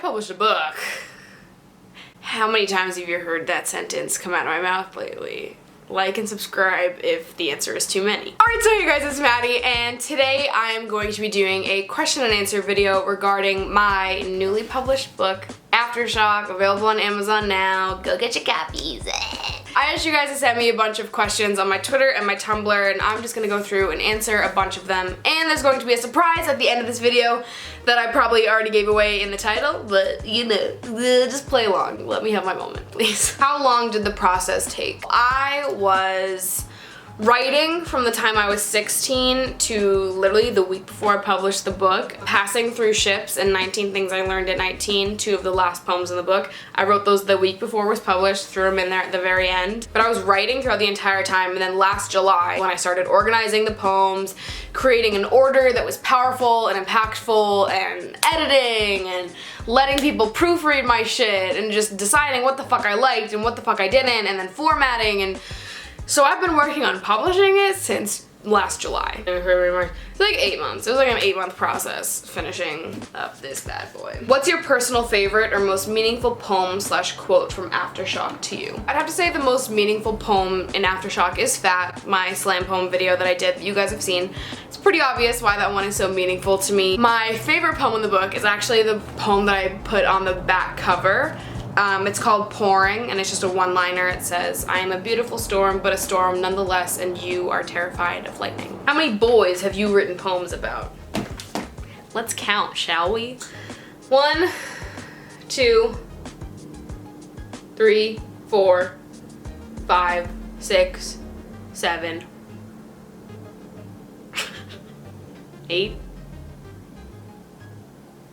published a book. How many times have you heard that sentence come out of my mouth lately? Like and subscribe if the answer is too many. Alright, so hey guys, it's Maddie, and today I am going to be doing a question and answer video regarding my newly published book, Aftershock, available on Amazon now. Go get your copies. I asked you guys to send me a bunch of questions on my Twitter and my Tumblr, and I'm just gonna go through and answer a bunch of them. And there's going to be a surprise at the end of this video that I probably already gave away in the title, but you know, just play along. Let me have my moment, please. How long did the process take? I was writing from the time I was 16 to literally the week before I published the book, passing through ships and 19 Things I Learned at 19, two of the last poems in the book. I wrote those the week before it was published, threw them in there at the very end. But I was writing throughout the entire time, and then last July, when I started organizing the poems, creating an order that was powerful and impactful, and editing, and letting people proofread my shit, and just deciding what the fuck I liked and what the fuck I didn't, and then formatting, and so I've been working on publishing it since last July. It's like 8 months. It was like an 8-month process finishing up this bad boy. What's your personal favorite or most meaningful poem / quote from Aftershock to you? I'd have to say the most meaningful poem in Aftershock is Fat, my slam poem video that I did that you guys have seen. It's pretty obvious why that one is so meaningful to me. My favorite poem in the book is actually the poem that I put on the back cover. It's called Pouring, and it's just a one-liner. It says, I am a beautiful storm, but a storm nonetheless, and you are terrified of lightning. How many boys have you written poems about? Let's count, shall we? 1, 2, 3, 4, 5, 6, 7, 8.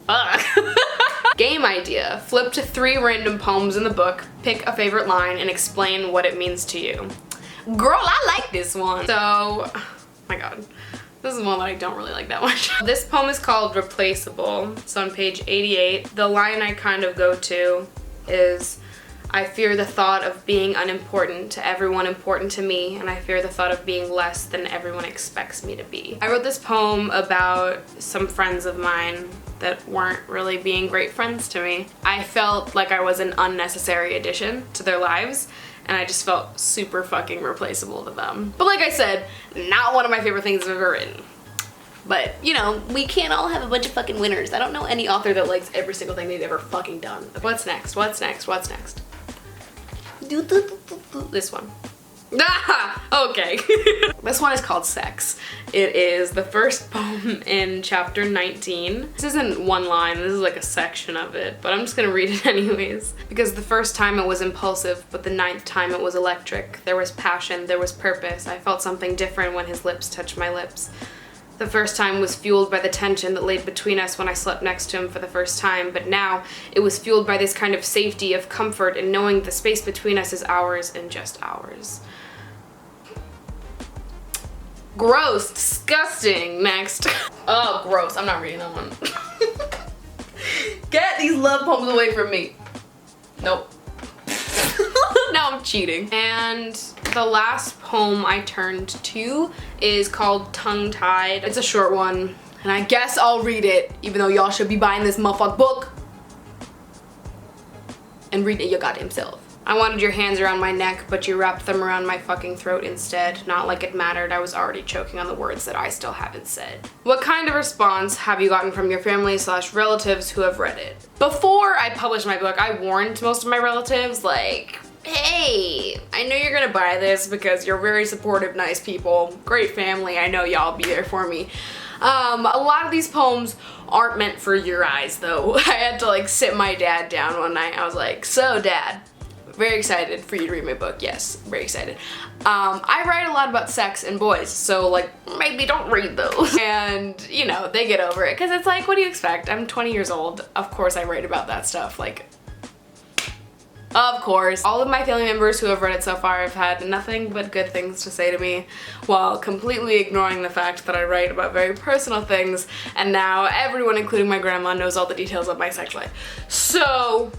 Fuck. Game idea. Flip to 3 random poems in the book, pick a favorite line, and explain what it means to you. Girl, I like this one. So, oh my god. This is one that I don't really like that much. This poem is called Replaceable. It's on page 88. The line I kind of go to is, I fear the thought of being unimportant to everyone important to me, and I fear the thought of being less than everyone expects me to be. I wrote this poem about some friends of mine that weren't really being great friends to me. I felt like I was an unnecessary addition to their lives, and I just felt super fucking replaceable to them. But like I said, not one of my favorite things I've ever written. But, you know, we can't all have a bunch of fucking winners. I don't know any author that likes every single thing they've ever fucking done. What's next? What's next? What's next? This one. Ah, okay. This one is called Sex. It is the first poem in chapter 19. This isn't one line, this is like a section of it, but I'm just gonna read it anyways. Because the first time it was impulsive, but the 9th time it was electric. There was passion, there was purpose. I felt something different when his lips touched my lips. The first time was fueled by the tension that laid between us when I slept next to him for the first time, but now it was fueled by this kind of safety, of comfort, and knowing the space between us is ours and just ours. Gross, disgusting. Next. Oh, gross. I'm not reading that one. Get these love poems away from me. Nope. Now I'm cheating. And the last poem I turned to is called Tongue Tied. It's a short one, and I guess I'll read it, even though y'all should be buying this motherfucking book and read it your goddamn self. I wanted your hands around my neck, but you wrapped them around my fucking throat instead. Not like it mattered, I was already choking on the words that I still haven't said. What kind of response have you gotten from your family / relatives who have read it? Before I published my book, I warned most of my relatives, like, hey, I know you're gonna buy this because you're very supportive, nice people, great family, I know y'all be there for me. A lot of these poems aren't meant for your eyes though. I had to like sit my dad down one night. I was like, so dad, very excited for you to read my book. Yes, very excited. I write a lot about sex and boys, so like maybe don't read those. And you know, they get over it because it's like, what do you expect? I'm 20 years old. Of course I write about that stuff. Like, of course. All of my family members who have read it so far have had nothing but good things to say to me, while completely ignoring the fact that I write about very personal things, and now everyone, including my grandma, knows all the details of my sex life. So,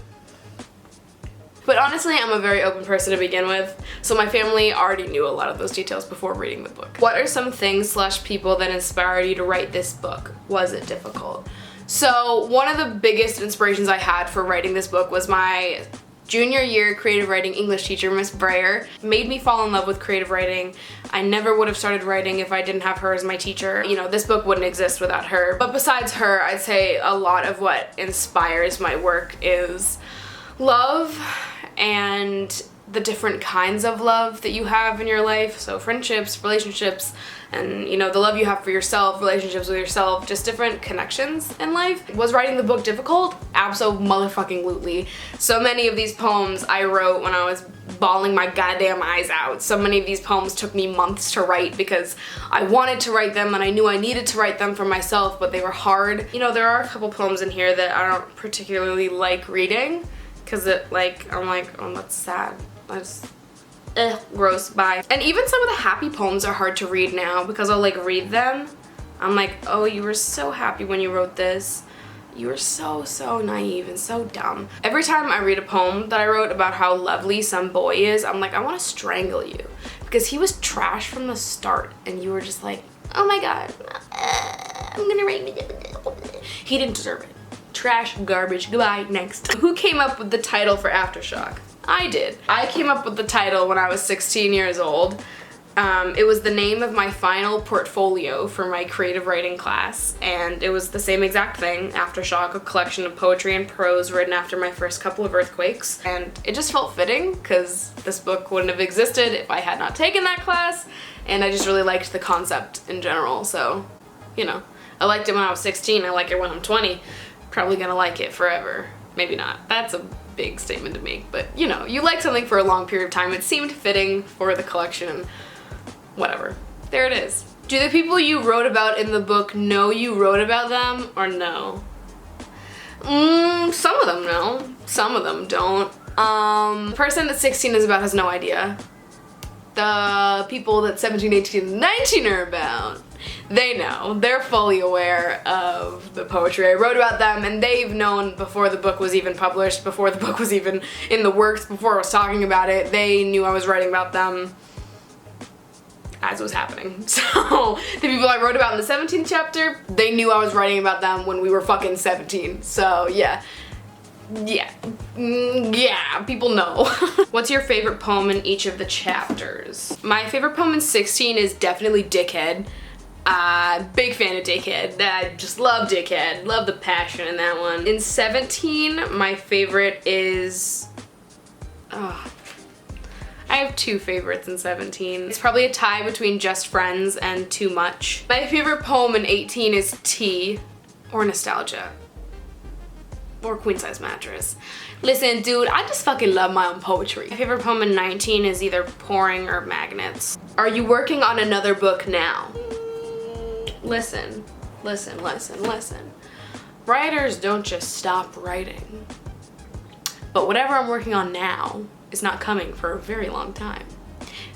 but honestly, I'm a very open person to begin with, so my family already knew a lot of those details before reading the book. What are some things / people that inspired you to write this book? Was it difficult? So one of the biggest inspirations I had for writing this book was my junior year creative writing English teacher, Miss Breyer. Made me fall in love with creative writing. I never would have started writing if I didn't have her as my teacher. You know, this book wouldn't exist without her. But besides her, I'd say a lot of what inspires my work is love and the different kinds of love that you have in your life. So friendships, relationships, and you know, the love you have for yourself, relationships with yourself, just different connections in life. Was writing the book difficult? Abso-motherfucking-lutely. So many of these poems I wrote when I was bawling my goddamn eyes out. So many of these poems took me months to write because I wanted to write them and I knew I needed to write them for myself, but they were hard. You know, there are a couple poems in here that I don't particularly like reading because I'm like, oh, that's sad. That's gross, bye. And even some of the happy poems are hard to read now because I'll like read them. I'm like, oh, you were so happy when you wrote this. You were so naive and so dumb. Every time I read a poem that I wrote about how lovely some boy is, I'm like, I want to strangle you because he was trash from the start and you were just like, oh my god, I'm gonna write it. He didn't deserve it. Trash, garbage, goodbye, next. Who came up with the title for Aftershock? I did. I came up with the title when I was 16 years old. It was the name of my final portfolio for my creative writing class, and it was the same exact thing, Aftershock, a collection of poetry and prose written after my first couple of earthquakes. And it just felt fitting because this book wouldn't have existed if I had not taken that class, and I just really liked the concept in general. So, you know, I liked it when I was 16, I like it when I'm 20. Probably gonna like it forever. Maybe not. That's a big statement to make, but you know, you like something for a long period of time. It seemed fitting for the collection. Whatever. There it is. Do the people you wrote about in the book know you wrote about them or no? Some of them know. Some of them don't. The person that 16 is about has no idea. The people that 17, 18, and 19 are about, they know. They're fully aware of the poetry I wrote about them, and they've known before the book was even published, before the book was even in the works, before I was talking about it. They knew I was writing about them as it was happening. So the people I wrote about in the 17th chapter, they knew I was writing about them when we were fucking 17. So yeah. Yeah, people know. What's your favorite poem in each of the chapters? My favorite poem in 16 is definitely Dickhead. Big fan of Dickhead. I just love Dickhead. Love the passion in that one. In 17, my favorite is... I have two favorites in 17. It's probably a tie between Just Friends and Too Much. My favorite poem in 18 is Tea or Nostalgia. Or Queen Size Mattress. Listen, dude, I just fucking love my own poetry. My favorite poem in 19 is either Pouring or Magnets. Are you working on another book now? Listen. Writers don't just stop writing. But whatever I'm working on now is not coming for a very long time.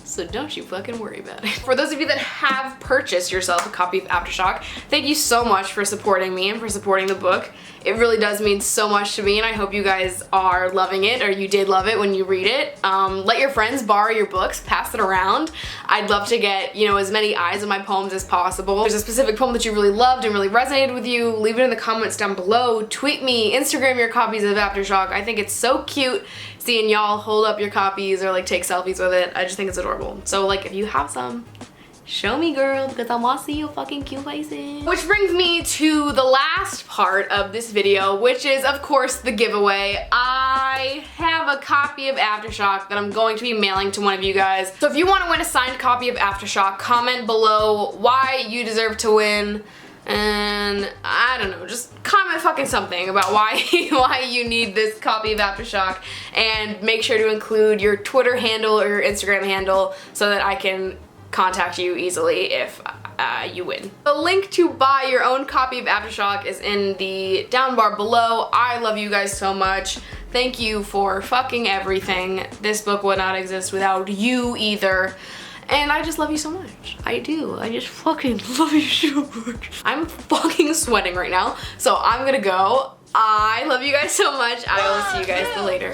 So don't you fucking worry about it. For those of you that have purchased yourself a copy of Aftershock, thank you so much for supporting me and for supporting the book. It really does mean so much to me, and I hope you guys are loving it, or you did love it when you read it. Let your friends borrow your books, pass it around. I'd love to get, you know, as many eyes on my poems as possible. If there's a specific poem that you really loved and really resonated with you, leave it in the comments down below. Tweet me, Instagram your copies of Aftershock. I think it's so cute seeing y'all hold up your copies or like take selfies with it. I just think it's adorable. So like, if you have some, show me, girl, because I want to see your fucking cute faces. Which brings me to the last part of this video, which is, of course, the giveaway. I have a copy of Aftershock that I'm going to be mailing to one of you guys. So if you want to win a signed copy of Aftershock, comment below why you deserve to win. And I don't know, just comment fucking something about why you need this copy of Aftershock, and make sure to include your Twitter handle or your Instagram handle so that I can contact you easily if you win. The link to buy your own copy of Aftershock is in the down bar below. I love you guys so much. Thank you for fucking everything. This book would not exist without you either. And I just love you so much. I do. I just fucking love you so much. I'm fucking sweating right now, so I'm gonna go. I love you guys so much. I will see you guys later.